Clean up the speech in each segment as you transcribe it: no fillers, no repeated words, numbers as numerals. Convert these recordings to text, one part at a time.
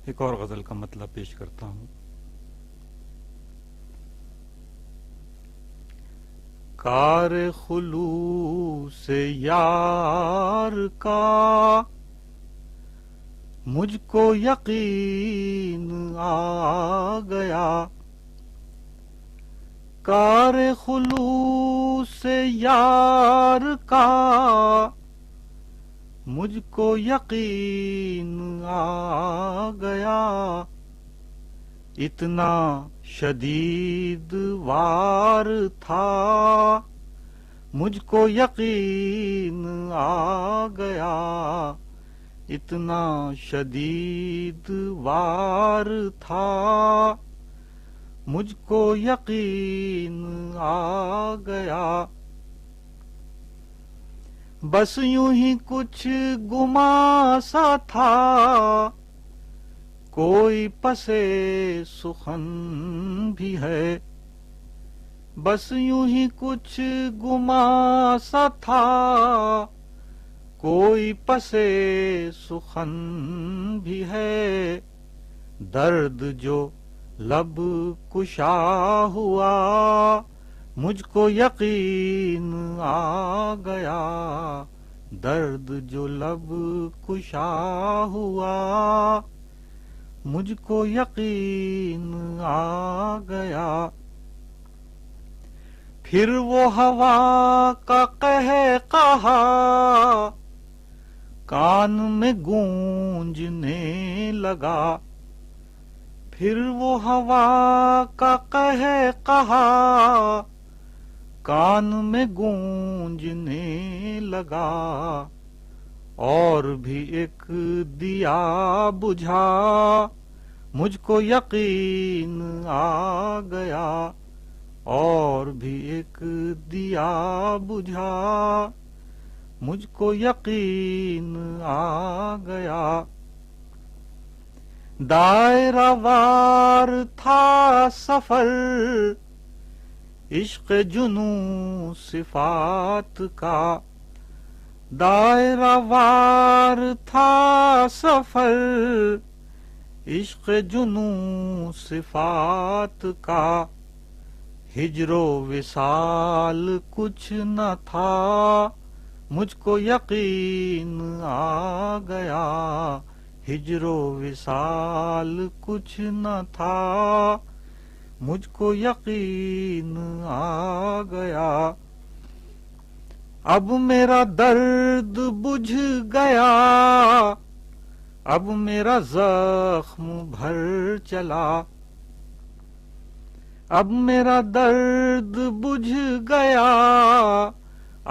ایک اور غزل کا مطلب پیش کرتا ہوں. کار خلوص یار کا مجھ کو یقین آ گیا، کار خلوص یار کا مجھ کو یقین آ گیا، اتنا شدید وار تھا مجھ کو یقین آ گیا، اتنا شدید وار تھا مجھ کو یقین آ گیا، بس یوں ہی کچھ گما سا تھا، کوئی پسے سخن بھی ہے، بس یوں ہی کچھ گما سا تھا، کوئی پسے سخن بھی ہے، درد جو لب کشا ہوا مجھ کو یقین آ گیا، درد جو لب کشا ہوا مجھ کو یقین آ گیا، پھر وہ ہوا کا قہقہا کان میں گونجنے لگا، پھر وہ ہوا کا قہقہا کان میں گونجنے لگا، اور بھی ایک دیا بجھا مجھ کو یقین آ گیا، اور بھی ایک دیا بجھا مجھ کو یقین آ گیا، دائرہ وار تھا سفر عشق جنوں صفات کا، دائرہ وار تھا سفر عشق جنوں صفات کا، ہجر و وصال کچھ نہ تھا مجھ کو یقین آ گیا، ہجر و وصال کچھ نہ تھا مجھ کو یقین آ گیا، اب میرا درد بجھ گیا، اب میرا زخم بھر چلا، اب میرا درد بجھ گیا،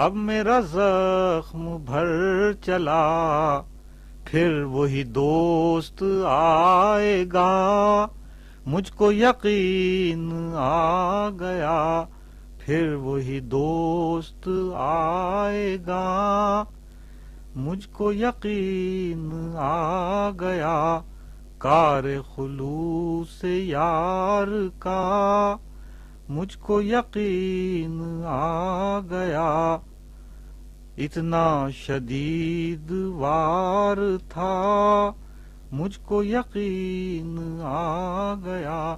اب میرا زخم بھر چلا، پھر وہی دوست آئے گا مجھ کو یقین آ گیا، پھر وہی دوست آئے گا مجھ کو یقین آ گیا، کار خلوص یار کا مجھ کو یقین آ گیا، اتنا شدید وار تھا مجھ کو یقین آ گیا،